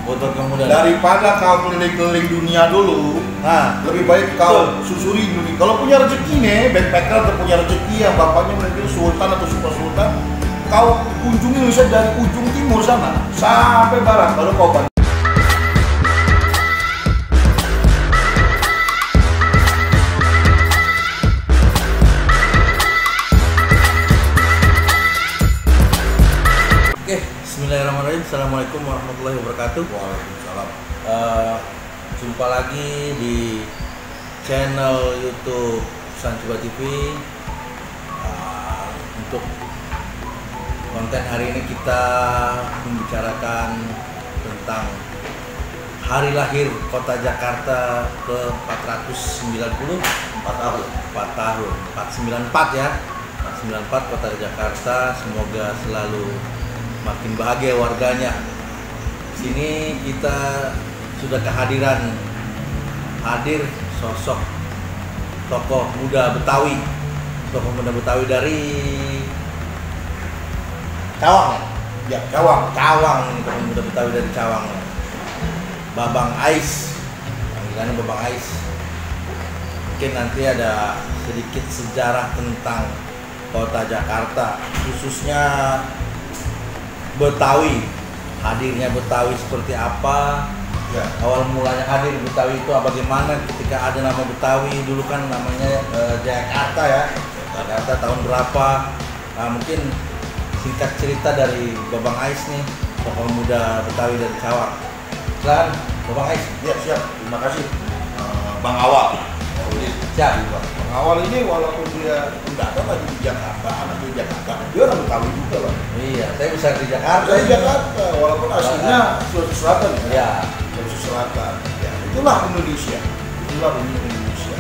Motor kemudahan. Daripada kau keliling-keliling dunia dulu, lebih baik kau susuri dunia. Kalau punya rezeki nih, backpacker atau punya rezeki yang bapaknya mungkin sultan atau super sultan, kau kunjungi Indonesia dari ujung timur sana sampai barat, baru kau balik. Bismillahirrahmanirrahim. Assalamualaikum warahmatullahi wabarakatuh. Waalaikumsalam. Jumpa lagi di channel YouTube Sancuba TV. Untuk konten hari ini kita membicarakan tentang hari lahir Kota Jakarta ke 494 tahun. 494 ya. 494 Kota Jakarta, semoga selalu makin bahagia warganya. Sini kita sudah hadir sosok tokoh muda Betawi dari Cawang. Ya, Cawang. Tokoh muda Betawi dari Cawang. Babang Ais, panggilannya Babang Ais. Mungkin nanti ada sedikit sejarah tentang Kota Jakarta, khususnya Betawi, hadirnya Betawi seperti apa, ya. Awal mulanya hadir Betawi itu bagaimana ketika ada nama Betawi, dulu kan namanya Jakarta ya, Jakarta tahun berapa, mungkin singkat cerita dari Babang Ais nih, tokoh muda Betawi dari Cawang. Silakan Babang Ais. Ya, siap, terima kasih Bang Awal. Siap. Bang Awal ini walaupun dia tidak ada lagi di Jakarta, anak di Jakarta, dia orang Betawi juga Bang. Iya, saya bisa di Jakarta. Saya di Jakarta, walaupun aslinya Sulawesi Selatan ya. Sulawesi Selatan. Ya, itulah Indonesia. Indonesia.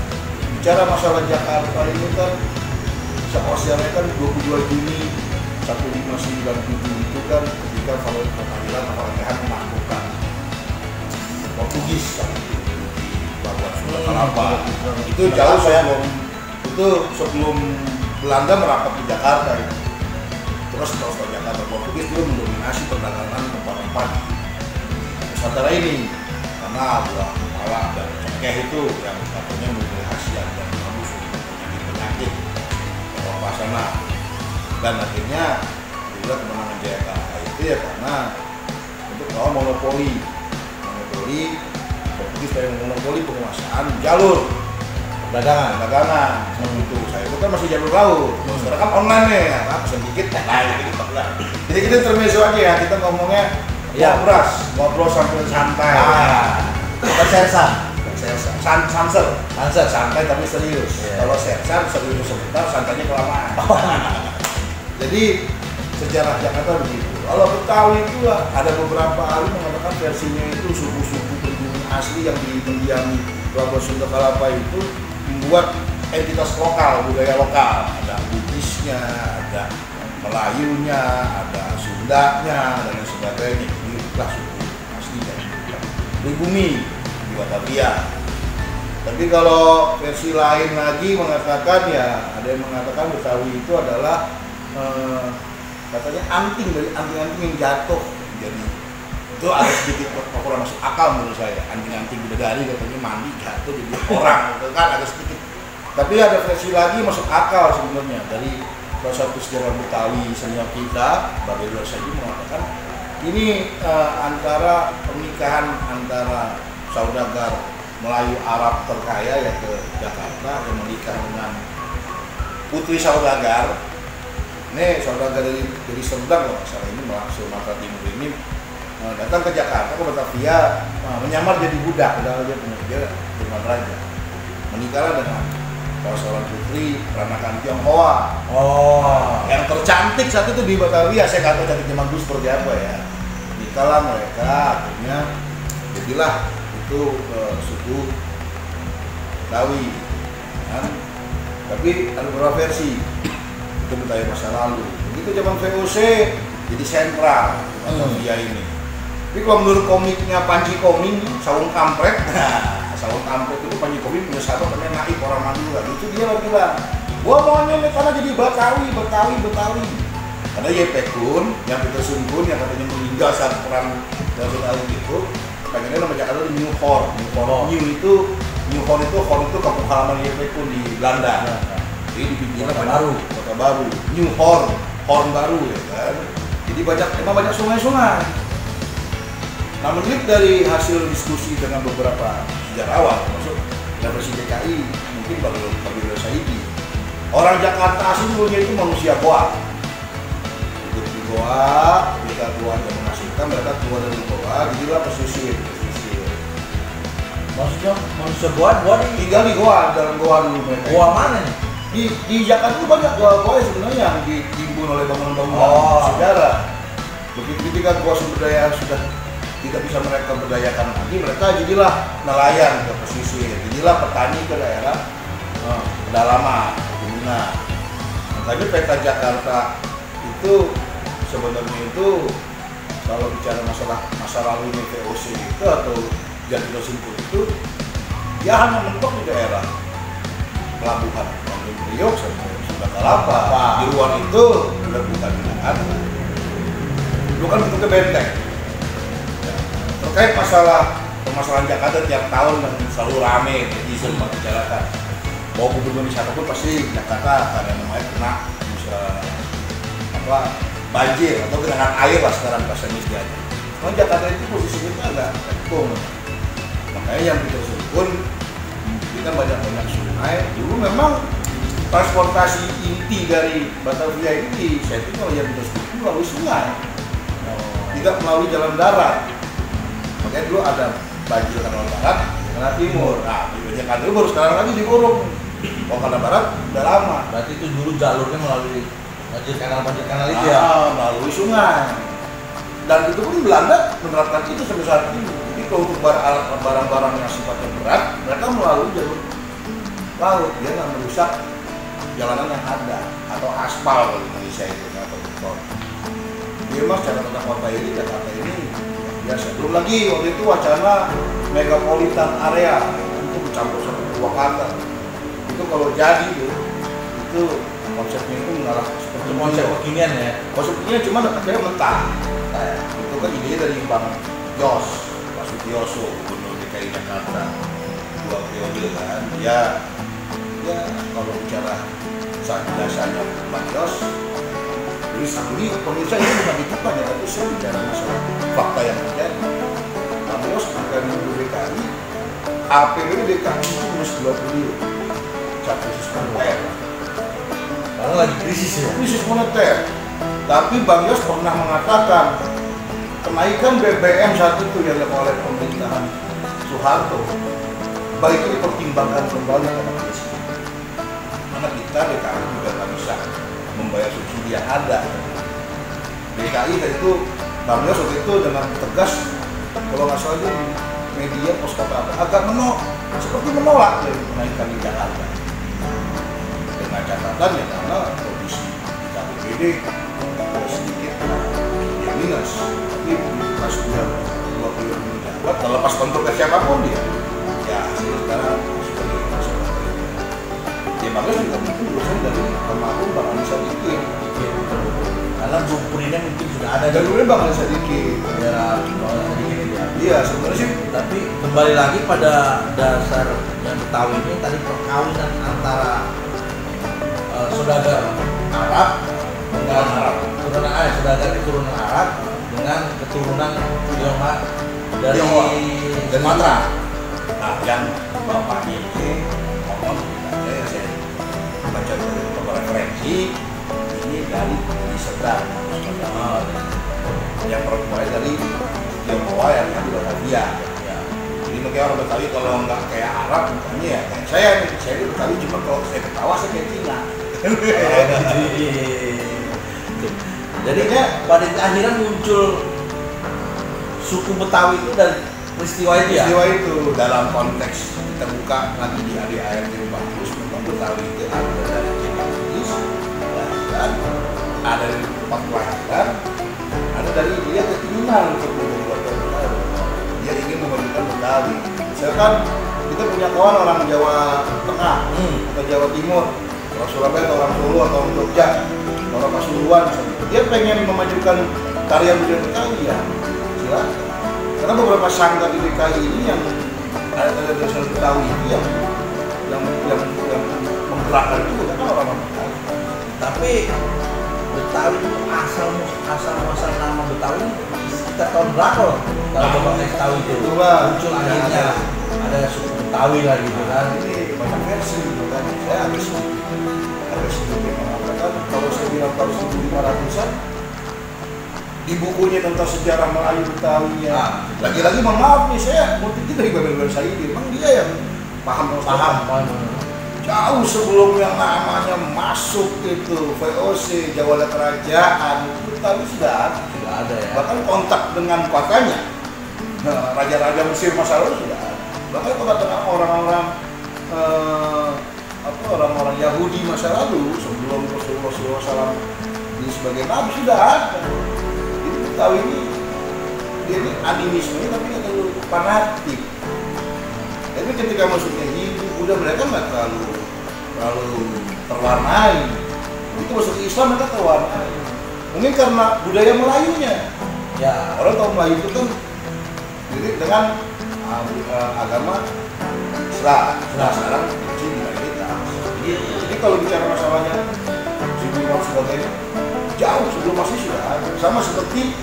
Bicara masalah Jakarta ini kan seosialnya kan 22 Juni 1597 itu kan ketika Pengadilan Kemerdekaan menaklukkan Portugis kan di Pelabuhan Sunda Kelapa. Itu jauh sebelum Belanda merapat di Jakarta itu. Terus setelah Jakarta Portugis itu mendominasi perdagangan rempah-rempah di Nusantara ini karena buah malak dan cengkeh itu yang katanya memiliki khasiat dan bagus untuk penyakit rempah sana. Dan akhirnya juga kemenangan Jakarta itu ya karena untuk monopoli Portugis pengen monopoli penguasaan jalur perdagangan seperti itu. Saya itu kan masih jalur laut, sekarang kan online nih, pesan dikit, jadi kita intermezzo aja ya, kita ngomongnya ngobrol sambil santai. Sanser, santai tapi serius. Kalau sersan serius sebentar, santainya kelamaan. Jadi sejarah Jakarta begitu. Kalau Betawi itu ada beberapa ahli mengatakan versinya itu suku-suku pribumi asli yang didiami Pelabuhan Sunda Kelapa itu membuat entitas lokal, budaya lokal. Ada Bugisnya, ada Melayunya, ada Sundanya, dan lain sebagainya. Inilah suku asli dari pribumi di Batavia. Tapi kalau versi lain lagi mengatakan ya, ada yang mengatakan Betawi itu adalah katanya anting yang jatuh. Jadi itu ada sedikit kurang masuk akal menurut saya. Anting bidadari katanya mandi jatuh jadi orang, itu kan ada sedikit. Tapi ada versi lagi masuk akal sebenarnya dari salah satu sejarah Betawi senior kita, Babe Dullah Saji mengatakan ini antara pernikahan antara saudagar Melayu Arab terkaya yang ke Jakarta yang menikah dengan putri saudagar. Ini saudagar dari Serdang kalau masalah ini Sumatera Timur ini datang ke Jakarta, ke Batavia, menyamar jadi budak, padahal dia pengerja dengan raja. Menikahlah dengan salah seorang putri peranakan Tionghoa. Yang tercantik saat itu di Batavia, saya nggak tahu cantik zaman dulu seperti apa ya. Menikahlah mereka, akhirnya jadilah itu suku Betawi. Kan? Tapi ada beberapa versi. Itu Betawi masa lalu. Begitu zaman VOC jadi sentral Batavia ini. Tapi kalau menurut komiknya Panji Koming, Sawung Kampret, Sawung Kampret itu Panji Koming punya sahabat namanya Naif orang Madura. Itu dia bilang, gua maunya karena jadi Betawi. Ada YP Kun, yang Peterson Kun yang katanya meninggal saat perang David Allen itu, pengennya nama Jakarta di New Horn. New Horn itu kampung halaman YP Kun di Belanda. Jadi dibikin kota baru, New Horn, Horn baru ya kan. Jadi emang banyak sungai-sungai. Nah, menurut dari hasil diskusi dengan beberapa sejarawan, termasuk dari DKI, mungkin bagi Saidi, orang Jakarta asli dulunya itu manusia Goa. Hidup di Goa, ketika Goa yang menghasilkan, mereka keluar dari Goa, jadilah pesisir. Maksudnya manusia Goa tinggal di Goa, dalam Goa dulu mereka. Goa mana nih? Di Jakarta itu banyak Goa yang sebenarnya yang ditimbun oleh bangunan-bangunan sejarah. Begitu ketika Goa sumber daya sudah tidak bisa mereka berdayakan lagi, mereka jadilah nelayan ke pesisir, jadilah petani ke daerah pedalaman, pegunungan. Tapi peta Jakarta itu sebenarnya itu kalau bicara masalah masa lalunya VOC itu atau Jatindo Simpul itu, dia hanya mentok di daerah pelabuhan Tanjung Priok sampai Sunda Kelapa. Di luar itu udah bukan binaan, bukan bentuknya benteng. Terkait permasalahan Jakarta tiap tahun dan selalu rame netizen membicarakan mau gubernur wisata pun pasti Jakarta karena namanya kena banjir atau genangan air lah sekarang bahasa Indonesia. Karena Jakarta itu posisinya agak tekung. Makanya yang kita sebut kita banyak sungai. Dulu memang transportasi inti dari Batavia ini saya pikir yang kita sebut melalui sungai, tidak melalui jalan darat. Makanya dulu ada banjir kanal barat, kanal timur. Nah, di Jakarta dulu baru sekarang lagi diuruk. Kalau kanal barat udah lama. Berarti itu dulu jalurnya melalui banjir kanal itu ya? Melalui sungai. Dan itu pun Belanda menerapkan itu sampai saat ini. Jadi kalau untuk barang-barang yang sifatnya berat, mereka melalui jalur laut. Dia nggak merusak jalanan yang ada atau aspal kalau Indonesia itu atau beton. Dia memang secara tata kota ini Jakarta ini biasa. Belum lagi waktu itu wacana megapolitan area itu bercampur sama Purwakarta. Itu kalau jadi itu konsepnya itu mengarah seperti konsep kekinian ya. Konsep kekinian cuma katanya mentah. Itu kan ide dari Bang Yos, Pak Sutioso, Gubernur DKI Jakarta 2 periode kan. Ya kalau bicara saat dasarnya Bang Yos, jadi pemirsa ini bukan ditukan ya, tapi saya bicara masalah fakta yang terjadi. Bang Yos bukan Gubernur DKI, APBD DKI itu minus 2 triliun. Saat krisis moneter. Karena lagi krisis ya. Krisis moneter. Tapi Bang Yos pernah mengatakan kenaikan BBM saat itu yang dilakukan oleh pemerintahan Soeharto baiknya dipertimbangkan kembali karena krisis. Karena kita DKI juga nggak bisa membayar subsidi yang ada. DKI itu Bang Yos waktu itu dengan tegas, kalau nggak salah di media pos kata agak seperti menolak dari kenaikan di Jakarta. Dengan catatan ya karena kondisi di KPBD sedikit ya minus, tapi pas dia 2 triliun menjabat, terlepas kontrol ke siapapun dia, ya sekarang sebagai masalah dia bagus juga mungkin urusan dari almarhum Bang Ali Sadikin, karena blueprintnya mungkin sudah ada dan dulu Bang Ali Sadikin, daerah Bang Ali Sadikin ya. Iya sebenarnya sih, tapi kembali lagi pada dasar yang Betawi ini tadi perkawinan antara saudagar Arab dengan saudagar keturunan Arab dengan keturunan Tionghoa dari Sumatera. Nah, yang bapaknya ini ngomong katanya saya baca dari beberapa referensi ini dari Sedang. Yang perempuan dari Tionghoa yang di Batavia. Jadi mungkin orang Betawi kalau nggak kayak Arab, bukannya ya kayak saya di Betawi cuma kalau saya ketawa saya kayak Cina. Jadinya pada akhirnya muncul suku Betawi itu dari peristiwa itu ya? Peristiwa itu dalam konteks kita buka lagi di ADAR di Bagus, memang Betawi itu ada dari genetis, dan ada dari tempat kelahiran, ada dari dia keinginan untuk menjadi warga Betawi. Dia ingin membentukkan Betawi. Misalkan kita punya kawan orang Jawa Tengah atau Jawa Timur, orang Surabaya atau orang Solo atau orang Jogja, orang Pasuruan, dia pengen memajukan karya budaya Betawi ya, silakan. Karena beberapa sanggar di DKI ini yang ada tradisional Betawi itu yang menggerakkan itu bukan orang Betawi. Tapi Betawi itu asal nama Betawi sekitar tahun berapa? Kalau Bapak saya tahu itu muncul akhirnya ada suku Betawi lah gitu kan. Ini banyak versi gitu kan. Saya agak sedikit mengatakan kalau saya bilang tahun 1500-an di bukunya tentang sejarah Melayu Betawi ya. Lagi-lagi mohon maaf nih, saya motifnya dari Babel Saidi. Memang dia yang paham. Jauh sebelum yang namanya masuk itu VOC Jawara Kerajaan, Betawi sudah ada ya. Bahkan kontak dengan kakaknya, raja-raja Mesir masa lalu sudah ada. Bahkan kontak dengan orang-orang Yahudi masa lalu sebelum Rasulullah SAW ini sebagai nabi sudah ada. Jadi Betawi ini animisme tapi nggak terlalu fanatik. Tapi ketika masuknya Hindu, Buddha, mereka nggak terlalu terwarnai. Itu masuk Islam mereka terwarnai. Mungkin karena budaya Melayunya. Ya, orang tahu Melayu itu kan dengan agama Islam. Nah, sekarang kecil mayoritas. Jadi kalau bicara masalahnya sebelum sebagainya, jauh sebelum masih sudah ada. Sama seperti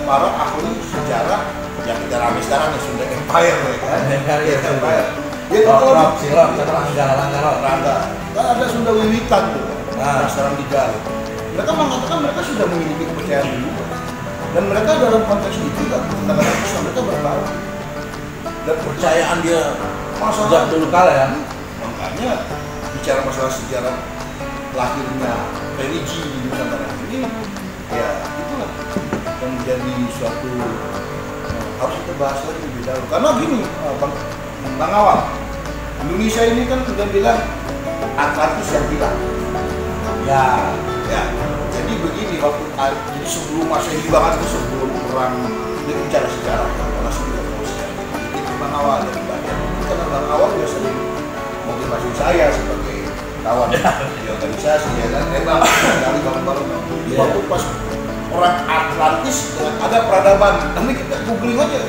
para ahli sejarah yang kita ramai sekarang ya, Sunda Empire mereka. Empire. Dia tahu Rangga. Kan ada Sunda Wiwitan tuh. Nah, sekarang digali. Mereka mengatakan mereka sudah memiliki kepercayaan dulu. Dan mereka dalam konteks itu kan tentang Islam mereka berbaur. Dan kepercayaan dia sejak dulu kala ya. Makanya bicara masalah sejarah lahirnya religi di Nusantara ini, ya itulah yang menjadi suatu harus kita bahas lagi lebih dahulu. Karena gini, Bang Awal, Indonesia ini kan sudah bilang Atlantis yang bilang. Ya. Jadi begini, jadi sebelum Masehi banget itu sebelum perang dia bicara sejarah karena sudah proses. Itu Bang Awal yang banyak. Karena Bang Awal juga sering motivasi saya sebagai kawan di organisasi ya kan. Bang kali bareng-bareng. Waktu pas orang Atlantis ada peradaban. Nanti kita googling aja.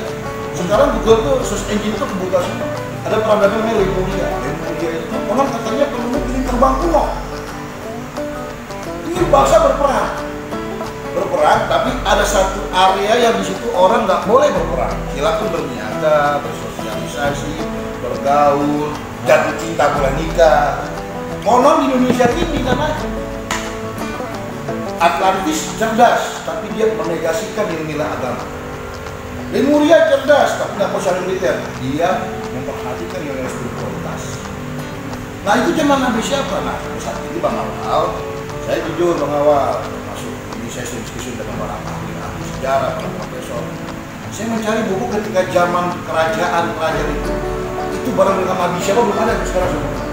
Sekarang Google tuh search engine tuh kebuka semua. Ada peradaban namanya Lemuria. Lemuria itu orang katanya penemu piring terbang kuno. Ini bangsa berperang, tapi ada satu area yang di situ orang nggak boleh berperang. Silakan berniaga, bersosialisasi, bergaul, jatuh cinta, boleh nikah. Konon di Indonesia ini namanya Atlantis cerdas, tapi dia menegasikan nilai agama. Lemuria cerdas, tapi nggak mau syariat militer. Dia memperhatikan nilai spiritualitas. Nah itu zaman Nabi siapa? Nah saat ini Bang Awal, saya jujur Bang Awal, masuk ini saya diskusi dengan para ahli sejarah, para profesor. Saya mencari buku ketika zaman kerajaan itu barang dengan Nabi siapa belum ada sekarang semua.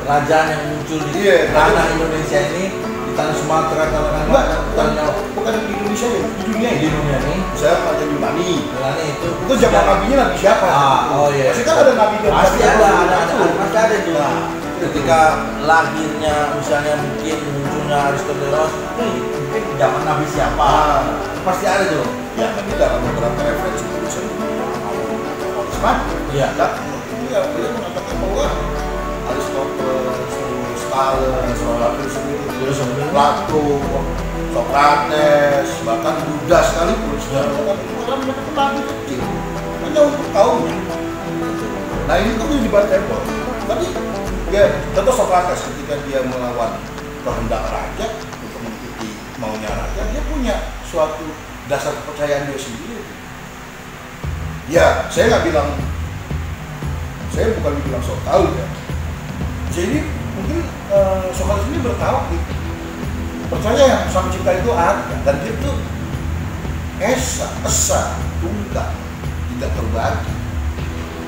Kerajaan yang muncul di tanah Indonesia ini, di tanah Sumatera, bukan di Indonesia ya, di dunia ini. Saya Raja Yunani itu zaman Sejarah. nabinya Nabi siapa? Oh iya. Pasti kan ada nabi yang pasti ada itu. Ketika lahirnya misalnya mungkin munculnya Aristoteles, mungkin zaman Nabi siapa? Pasti ada tuh. Ya, tapi dalam beberapa referensi tulisan Islam, iya. Itu ya dia mengatakan bahwa Aristoteles, Stalin, Plato, Socrates, bahkan Buddha sekalipun karena mereka nabi kecil, hanya untuk kaumnya. Nah ini kan di Bible. Tapi ya, contoh Socrates ketika dia melawan kehendak raja untuk mengikuti maunya raja, dia punya suatu dasar kepercayaan dia sendiri. Ya, saya bukan bilang sok tahu ya. Jadi mungkin Socrates ini bertawakal, percaya yang sang cipta itu ada dan itu esa, tunggal, tidak terbagi.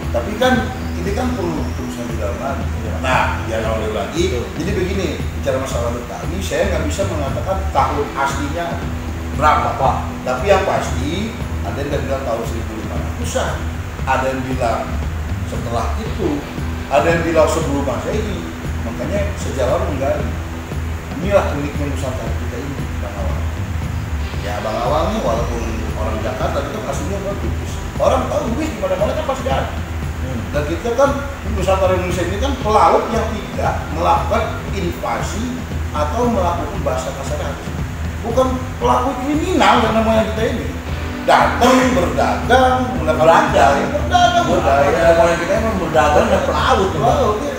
Tapi kan ini kan perlu terusan di dalam lagi. Nah, biar oleh lagi. Jadi begini, bicara masalah Betawi, saya nggak bisa mengatakan tahun aslinya berapa. Tapi yang pasti ada yang bilang tahun 1500-an, ada yang bilang setelah itu, ada yang bilang sebelum Masehi. Makanya sejarah menggali. inilah uniknya Nusantara kita ini, Bang Awang. Ya Bang Awang nih walaupun orang Jakarta itu aslinya bagus. Orang tahu wih di mana-mana kan pasti ada. Dan kita kan Nusantara Indonesia ini kan pelaut yang tidak melakukan invasi atau melakukan bahasa kasar. Bukan pelaku kriminal yang namanya kita ini. Datang berdagang, berdagang, budaya kita emang berdagang dan pelaut. Ya.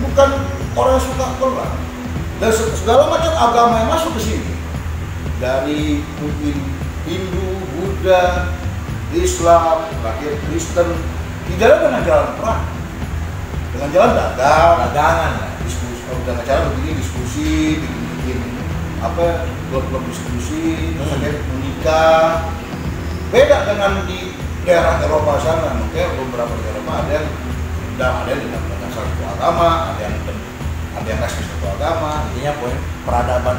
Bukan orang yang suka perang. Dan segala macam agama yang masuk ke sini, dari mungkin Hindu, Buddha, Islam, terakhir Kristen, tidak dengan jalan perang, dengan jalan dagangan, diskusi, dengan cara begini diskusi, bikin apa, klub diskusi, terus ada menikah. Beda dengan di daerah Eropa sana, mungkin beberapa daerah ada yang dengan satu agama, ada yang resmi satu agama. Intinya poin peradaban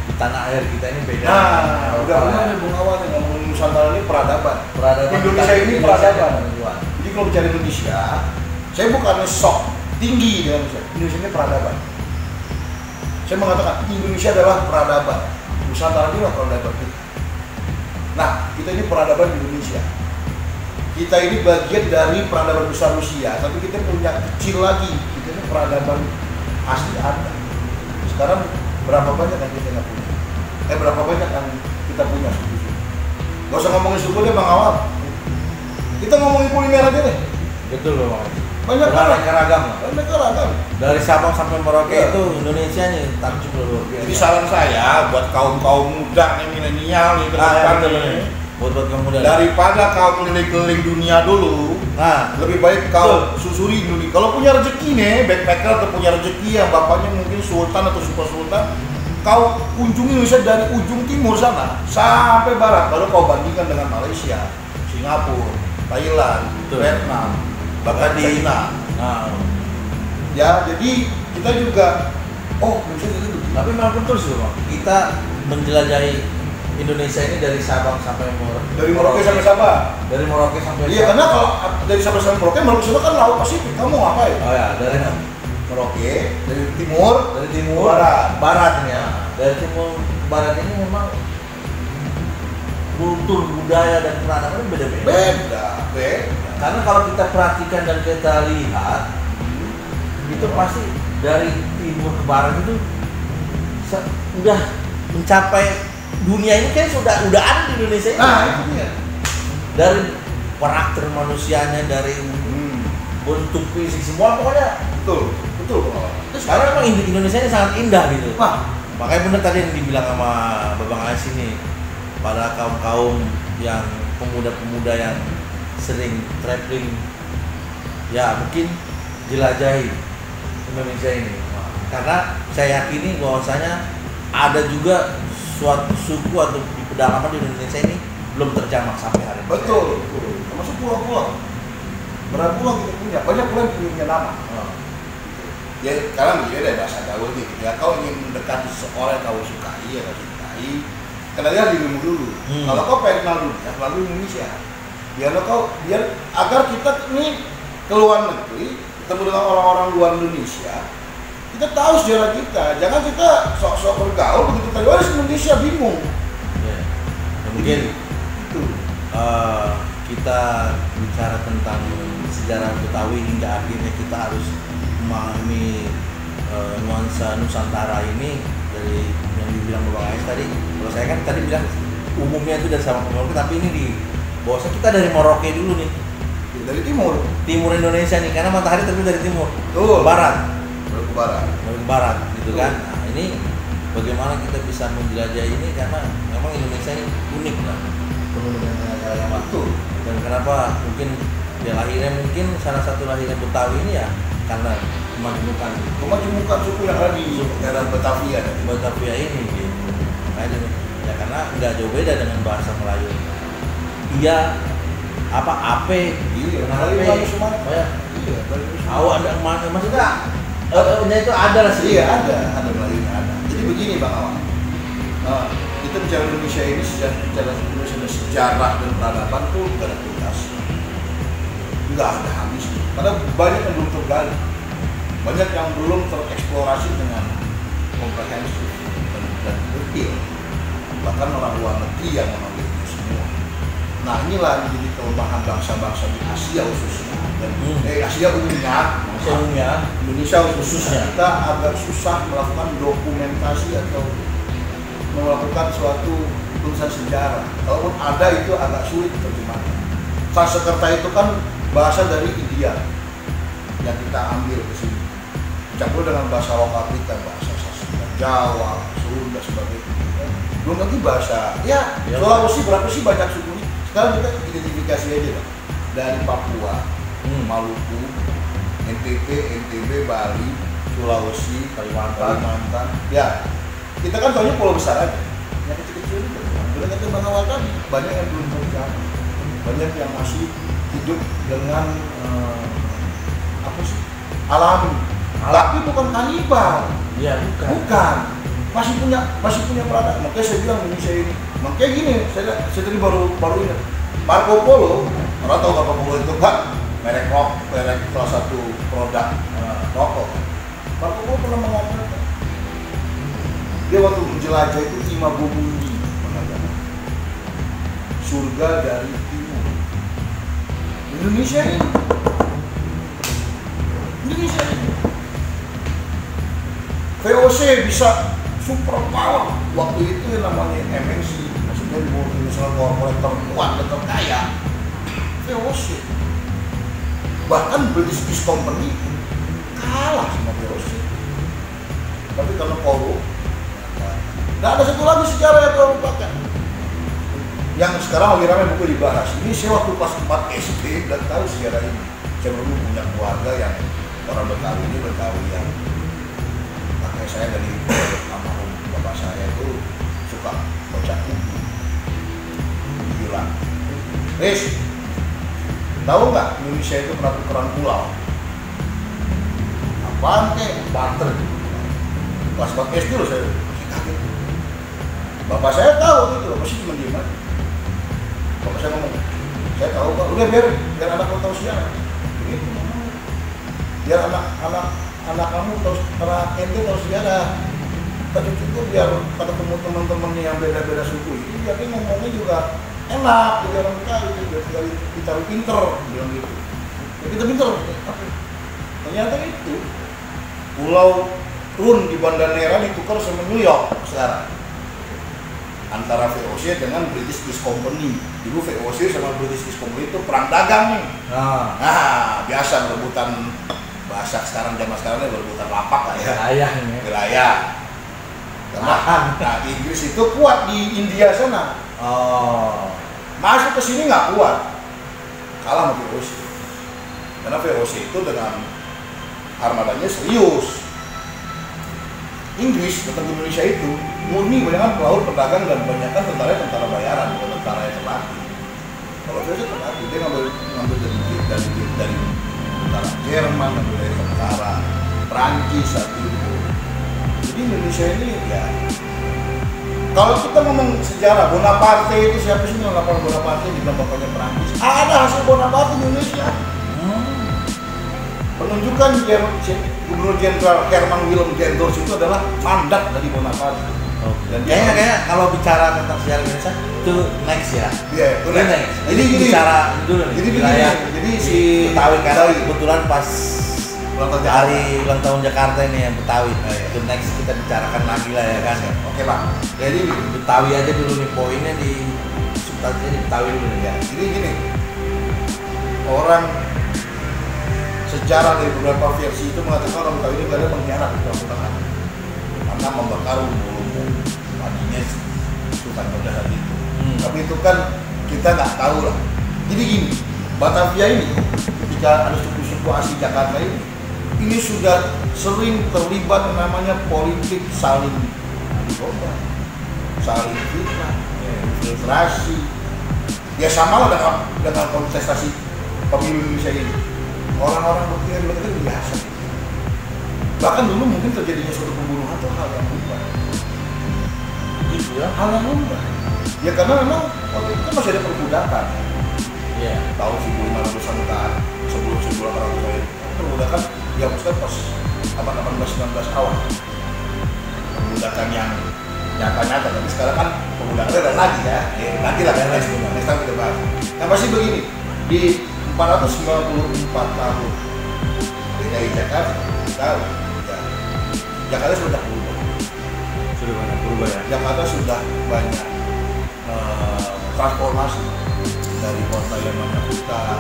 di tanah air kita ini beda. Nah, udah benar nih Bung Awang yang ngomongin Nusantara ini peradaban. Indonesia ini peradaban. Jadi kalau bicara Indonesia, saya bukannya sok tinggi dengan Indonesia ini peradaban. Saya mengatakan Indonesia adalah peradaban. Nusantara ini adalah peradaban kita. Nah, kita ini peradaban Indonesia. Kita ini bagian dari peradaban besar Rusia, tapi kita punya kecil lagi. Kita ini peradaban asli ada. Sekarang berapa banyak yang kita nggak punya? Berapa banyak yang kita punya suku? Gak usah ngomongin suku deh Bang Awang. Kita ngomongin kuliner aja deh. Betul Bang. Banyak ragam. Dari Sabang sampai Merauke itu Indonesia nih takjub luar biasa. Jadi saran saya buat kaum muda nih, milenial nih, buat kaum muda. Daripada kau keliling-keliling dunia dulu, lebih baik kau susuri Indonesia. Kalau punya rezeki nih, backpacker atau punya rezeki yang bapaknya mungkin sultan atau super sultan, kau kunjungi Indonesia dari ujung timur sana sampai barat, baru kau bandingkan dengan Malaysia, Singapura, Thailand, Vietnam, bahkan China. Ya, jadi kita juga Indonesia itu. Tapi memang betul sih Bang, kita menjelajahi Indonesia ini dari Sabang sampai Merauke. Dari Merauke sampai Sabang. Dari Merauke sampai Iya, karena kalau dari Sabang sampai Merauke itu kan laut Pasifik. Kamu ngapain? Oh ya, dari Merauke, dari timur, barat ya. Dari timur barat ini memang kultur, budaya dan peradaban beda-beda. Karena kalau kita perhatikan dan kita lihat, itu pasti dari timur ke barat itu udah mencapai dunia ini kan sudah ada di Indonesia ini. Itu dia. Dari karakter manusianya, dari bentuk fisik semua pokoknya betul. Karena memang Indonesia ini sangat indah gitu. Makanya benar tadi yang dibilang sama Babang Ais ini, pada kaum yang pemuda-pemuda yang sering traveling, ya mungkin jelajahi Indonesia ini. Karena saya yakini bahwasanya ada juga suatu suku atau di pedalaman di Indonesia ini belum terjamah sampai hari ini. Betul. Termasuk pulau-pulau. Berapa pulau kita punya? Banyak pulau yang punya nama. Ya sekarang begini deh bahasa gaul gitu ya. Kau ingin mendekati seseorang yang kau sukai, yang kau cintai, kenalnya dirimu dulu. Kalau kau pengen kenal dunia, lalu Indonesia. Biar agar kita ini ke luar negeri, ketemu dengan orang-orang luar Indonesia, kita tahu sejarah kita. Jangan kita sok-sok bergaul begitu tadi Indonesia bingung. Ya. Mungkin itu kita bicara tentang sejarah Betawi hingga akhirnya kita harus memahami nuansa Nusantara ini dari yang dibilang Bang Ais tadi. Kalau saya kan tadi bilang umumnya itu dari Sabang sampai Merauke, tapi ini di bahwasanya kita dari Merauke dulu nih. Dari timur Indonesia nih, karena matahari terbit dari timur ke barat gitu Tuh. kan. Nah, ini bagaimana kita bisa menjelajahi ini, karena memang Indonesia ini unik lah, penuh dengan keragaman. Dan kenapa mungkin ya lahirnya mungkin salah satu lahirnya Betawi ini ya karena kemajemukan suku yang ada di daerah Batavia ini gitu. Ya karena nggak jauh beda dengan bahasa Melayu. Iya apa ape iya ada maksudnya itu ada lah sih. Iya ada Melayunya ada. Jadi begini Bang Awang, kita bicara Indonesia ini secara Indonesia sejarah dan peradaban tuh nggak ada tuntas, nggak ada habis. Karena banyak yang belum tergali, banyak yang belum tereksplorasi dengan komprehensif. dan detail. Bahkan orang luar negeri yang mengambil itu semua. Nah inilah yang menjadi kelemahan bangsa-bangsa di Asia khususnya dan Asia umumnya, Indonesia khususnya kita agak susah melakukan dokumentasi atau melakukan suatu tulisan sejarah. Kalaupun ada itu agak sulit terjemahkan. Sanskerta itu kan bahasa dari India yang kita ambil ke sini, dicampur dengan bahasa lokal kita, bahasa Sastra, Jawa, Sunda sebagainya. Belum lagi bahasa, ya Sulawesi berapa sih banyak sukunya? Sekarang kita identifikasi aja lah. Dari Papua, Maluku, NTT, NTB, Bali, Sulawesi, Kalimantan. Ya, kita kan tahunya pulau besar aja. Yang kecil-kecil itu. Bila kita mengawarkan banyak yang belum terjadi, banyak yang masih hidup dengan alami. Tapi bukan kanibal. Iya, bukan. Masih punya peradaban. Makanya saya bilang Indonesia ini. Makanya gini, saya tadi baru ingat. Marco Polo, orang tahu Marco Polo itu kan merek salah satu produk rokok. Marco Polo pernah mengatakan dia waktu menjelajah itu Timabumuni mengatakan surga dari timur. Indonesia ini VOC bisa super power waktu itu yang namanya MNC, maksudnya multinational corporate terkuat dan terkaya. VOC bahkan British East Company kalah sama VOC, tapi karena korup. Nah ada satu lagi sejarah yang kau lupakan, yang sekarang lagi ramai buku dibahas. Ini saya waktu kelas 4 SD dan tahu sejarah ini. Saya dulu punya keluarga yang orang Betawi, ini Betawi yang kakek saya dari almarhum bapak saya itu suka baca buku. Bilang, Riz, tahu nggak Indonesia itu pernah tukeran pulau? Apaan kek? Banter. Kelas 4 SD loh saya kaget. Bapak saya tahu itu, masih cuma diem aja. Bapak saya ngomong, saya tahu Pak, udah biar anak kamu tahu sejarah. Begitu, biar anak kamu tahu, karena ente tahu sejarah. Tapi itu biar ketemu teman-temannya yang beda-beda suku ini, jadi ngomongnya juga enak, jadi orang Betawi, biar kita pinter, bilang gitu. Ya, kita pinter, ternyata itu Pulau Run di Banda Neira ditukar sama New York sekarang. Antara VOC dengan British East Company. Dulu VOC sama British East Company itu perang dagang nih. Nah, biasa berebutan bahasa sekarang, zaman sekarang ini berebutan lapak lah ya. Wilayah. Nah, Inggris itu kuat di India sana. Masuk ke sini nggak kuat. Kalah sama VOC. Karena VOC itu dengan armadanya serius. Inggris datang ke Indonesia itu murni banyak pelaut, pedagang, dan banyak tentara bayaran, bukan tentara yang terlatih. Kalau saya terlatih, dia ngambil dari tentara Jerman, ngambil dari tentara Prancis saat itu. Jadi Indonesia ini ya, kalau kita ngomong sejarah, Bonaparte itu siapa sih yang lapor Bonaparte di bapaknya Prancis? Ada hasil Bonaparte di Indonesia. Penunjukan Gubernur Jenderal Herman Willem Genders itu adalah mandat dari Bonaparte. Dan kayaknya kalau bicara tentang sejarah Indonesia itu next ya. Iya, itu next. Jadi bicara dulu nih. Jadi si Betawi kan kebetulan pas hari ulang tahun Jakarta ini yang Betawi. Itu next kita bicarakan lagi lah ya kan. Oke Pak. Jadi Betawi aja dulu nih, poinnya di substansinya di Betawi dulu nih ya. Jadi gini, orang sejarah dari beberapa versi itu mengatakan orang Betawi ini gak ada mengkhianat kedaulatan karena membakar umum tadinya Sultan Badar itu. Tapi itu kan kita nggak tahu lah. Jadi gini, Batavia ini ketika ada suku-suku asli Jakarta ini sudah sering terlibat yang namanya politik saling coba, saling fitnah, infiltrasi. Ya sama lah dengan kontestasi pemilu Indonesia ini. Orang-orang berpikir itu biasa. Bahkan dulu mungkin terjadinya suatu pembunuhan itu hal yang lumrah. Gitu ya, hal yang lumrah. Ya karena memang waktu itu kan masih ada perbudakan. Iya. Tahun 1500-an kan, sebelum 1800-an perbudakan dihapuskan pas abad 18-19 awal. Perbudakan yang nyata-nyata, tapi sekarang kan penggunaannya ada lagi ya. Nanti lah next time kita bahas. Yang pasti begini, di 494 tahun DKI Jakarta, tahu ya, Jakarta sudah berubah. Sudah banyak berubah ya. Jakarta sudah banyak transformasi dari kota yang banyak hutan,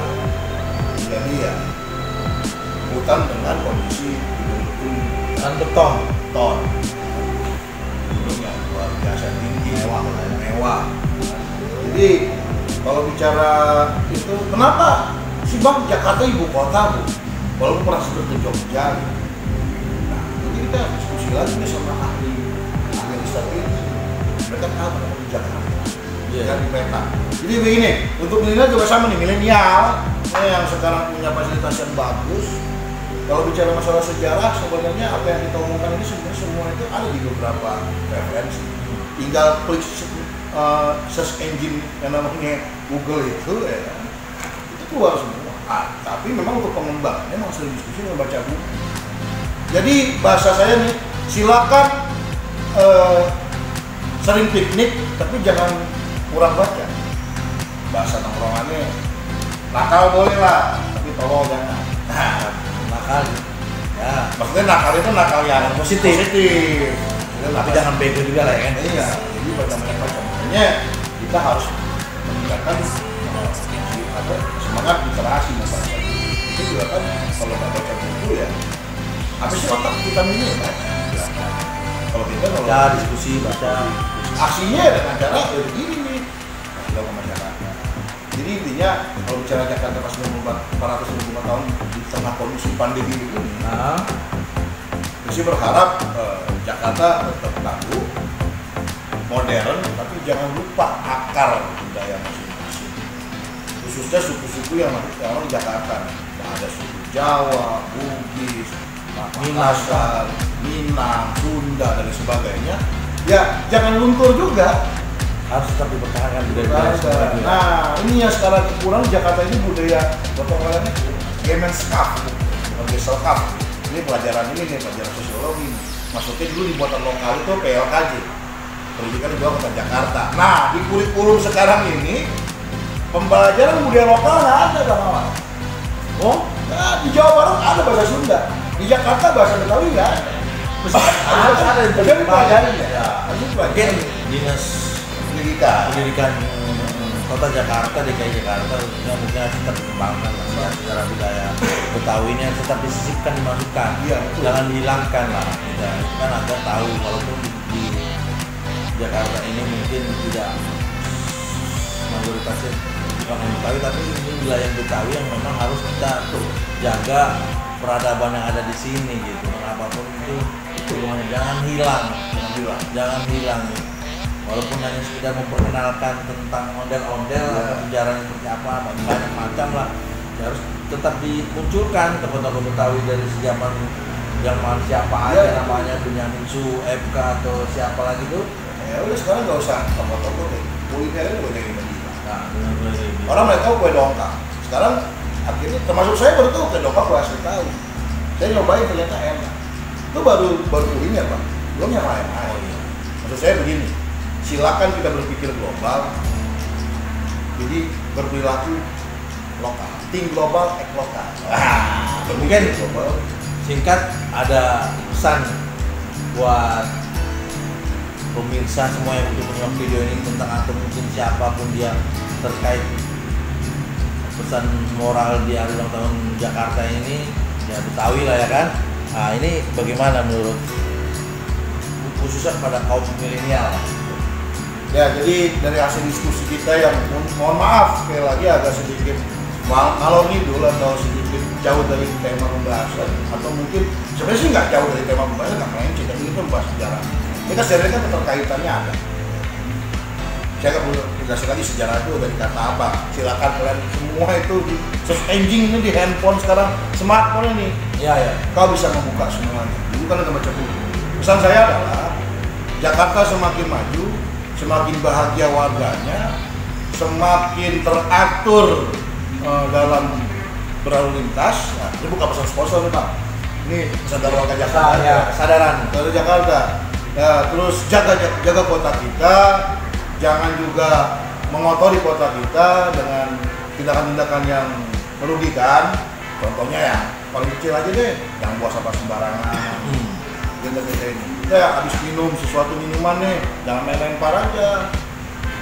jadi ya hutan dengan kondisi gedung-gedung Kan beton. ton, gedung yang luar biasa tinggi, mewah. Jadi kalau bicara itu, kenapa sih Bang Jakarta ibu kota Bu? Walaupun pernah sebut ke Jogja. Nah, ini kita diskusi lagi nih sama ahli statistik. Mereka tahu apa di Jakarta. Kan di peta. Jadi begini, untuk milenial juga sama nih, milenial yang sekarang punya fasilitas yang bagus. Kalau bicara masalah sejarah, sebenarnya apa yang kita omongkan ini sebenarnya semua itu ada di beberapa referensi. Tinggal klik search engine yang namanya Google itu ya, itu keluar semua. Tapi memang untuk pengembangannya memang sering diskusi dengan baca buku. Jadi bahasa saya nih, silakan sering piknik, tapi jangan kurang baca. Bahasa nongkrongannya nakal boleh lah, tapi tolong jangan. Nakal. Ya. Maksudnya nakal itu nakal yang positif. Tapi jangan bego juga lah ya kan. Iya. Jadi macam-macam. Makanya kita harus meningkatkan semangat literasi membaca. Itu juga kan kalau nggak baca buku ya, habis otak kita ini ya kan. Kalau kita Baca, diskusi, baca. aksinya dengan cara ya begini nih, nah, ke masyarakat. Jadi intinya kalau bicara Jakarta pas 425 tahun di tengah kondisi pandemi ini, saya berharap Jakarta tetap tangguh, modern, tapi jangan lupa akar budaya masing-masing. Khususnya suku-suku yang orang Jakarta, ada suku Jawa, Bugis, Makassar, Minang, Sunda dan sebagainya. Ya jangan luntur juga, harus tetap dipertahankan budaya. Nah ini yang sekarang kurang Jakarta ini budaya gotong-royongnya Gemenskap, bukan Geselkap. Ini pelajaran pelajaran sosiologi. Maksudnya dulu di buatan lokal itu PLKJ, pendidikan di bawah kota Jakarta. Nah di kurikulum sekarang ini pembelajaran budaya lokal nggak ada Bang Awan. Oh, nah, di Jawa Barat ada bahasa Sunda, di Jakarta bahasa Betawi nggak ada. Ada yang pelajari ya. Mungkin dinas pendidikan kota Jakarta, DKI Jakarta ya, mungkin tetap dikembangkan secara budaya Betawi ini tetap disisipkan, dimasukkan, jangan dihilangkan lah. Kita kan agar tahu walaupun di Jakarta ini mungkin tidak mayoritasnya bukan Betawi, tapi ini wilayah Betawi yang memang harus kita tuh jaga peradaban yang ada di sini gitu. Apapun itu jangan hilang. Walaupun hanya sekedar memperkenalkan tentang ondel-ondel atau sejarah seperti apa, banyak macam lah, ya harus tetap dimunculkan tokoh-tokoh Betawi dari zaman siapa aja namanya, Benyamin FK atau siapa lagi tuh. Ya udah sekarang nggak usah tokoh-tokoh deh, kulinernya udah dari Medina. Nah, orang mereka tahu kue dongkak. Sekarang akhirnya termasuk saya baru tahu kue dongkak kue asli tahu. Saya nyobain ternyata enak. Itu baru kuliner Pak, belum yang lain-lain. Maksud saya begini, silakan kita berpikir global, jadi berperilaku lokal, think global, act lokal. Mungkin global. Singkat ada pesan buat pemirsa semua yang untuk menyimak video ini tentang atau mungkin siapapun dia terkait pesan moral di hari ulang tahun Jakarta ini, ya Betawi lah ya kan. Nah ini bagaimana menurut khususnya pada kaum milenial? Ya jadi dari hasil diskusi kita yang mohon maaf sekali lagi agak sedikit ngalor ngidul atau sedikit jauh dari tema pembahasan, atau mungkin sebenarnya sih nggak jauh dari tema pembahasan, nggak melenceng, tapi itu membahas sejarah. Ini kan sejarah kan keterkaitannya ada. Saya nggak perlu jelaskan lagi sejarah itu dari kata apa. Silakan kalian semua itu di search engine ini, di handphone sekarang, smartphone ini. Ya. Kau bisa membuka semuanya. Dulu kan ada baca buku. Pesan saya adalah Jakarta semakin maju, semakin bahagia warganya, semakin teratur dalam berlalu lintas. Nah, ini bukan pesan sponsor nih Pak. Ini pesan dari warga Jakarta. Kesadaran. Dari Jakarta. Ya, terus jaga kota kita, jangan juga mengotori kota kita dengan tindakan-tindakan yang merugikan. Contohnya ya paling kecil aja deh, jangan buang sampah sembarangan. Kita ini, kita habis minum sesuatu minuman nih, jangan main lempar aja.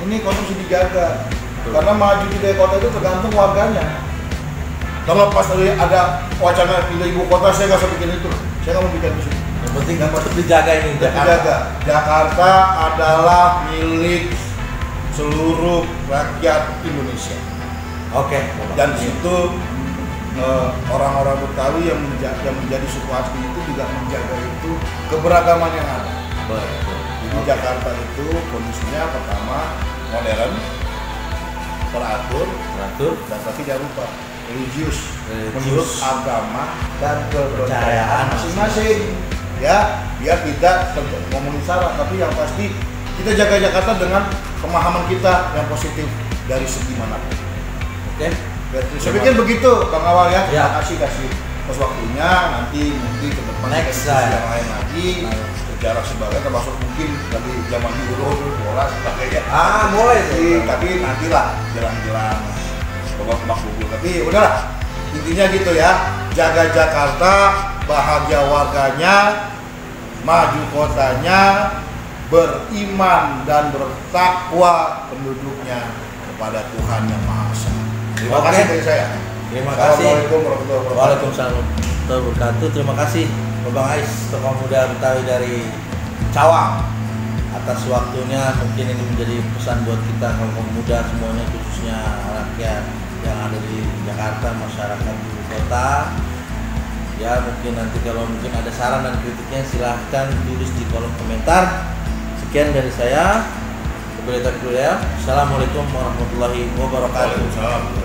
Ini konsumsi dijaga. Karena maju di kota itu tergantung warganya. Kalau pas ada wacana pindah ibu kota, saya nggak usah bikin itu. Saya nggak mau bikin di sini. Yang penting tetap dijaga ini. Jakarta. Jakarta adalah milik seluruh rakyat Indonesia. Oke. Dan di situ orang-orang Betawi yang menjadi suku asli itu juga menjaga itu keberagaman yang ada. Betul. Jadi Jakarta itu kondisinya pertama modern, teratur, dan tapi jangan lupa religius. Menurut agama dan kepercayaan masing-masing. Ya, biar tidak ngomongin salah, tapi yang pasti kita jaga Jakarta dengan pemahaman kita yang positif dari segi manapun. Oke. Saya pikir begitu, Bang Awal ya. Ya. Kasih pas waktunya, nanti mungkin ke depan Next kita time. yang lain lagi. Sejarah sebagai termasuk mungkin dari zaman dulu bola sebagainya. Boleh sih, tapi nantilah jalan-jalan babak gugur. Tapi udahlah, intinya gitu ya. Jaga Jakarta, bahagia warganya, maju kotanya, beriman dan bertakwa penduduknya kepada Tuhan Yang Maha Esa. Terima kasih dari saya. Terima kasih. Assalamualaikum warahmatullahi wabarakatuh. Waalaikumsalam warahmatullahi wabarakatuh. Terima kasih Bang Ais, tokoh muda Betawi dari Cawang, atas waktunya. Mungkin ini menjadi pesan buat kita kaum muda semuanya, khususnya rakyat yang ada di Jakarta, masyarakat ibu kota. Ya, mungkin nanti kalau mungkin ada saran dan kritiknya silahkan tulis di kolom komentar. Sekian dari saya. Assalamualaikum warahmatullahi wabarakatuh. Waalaikumsalam.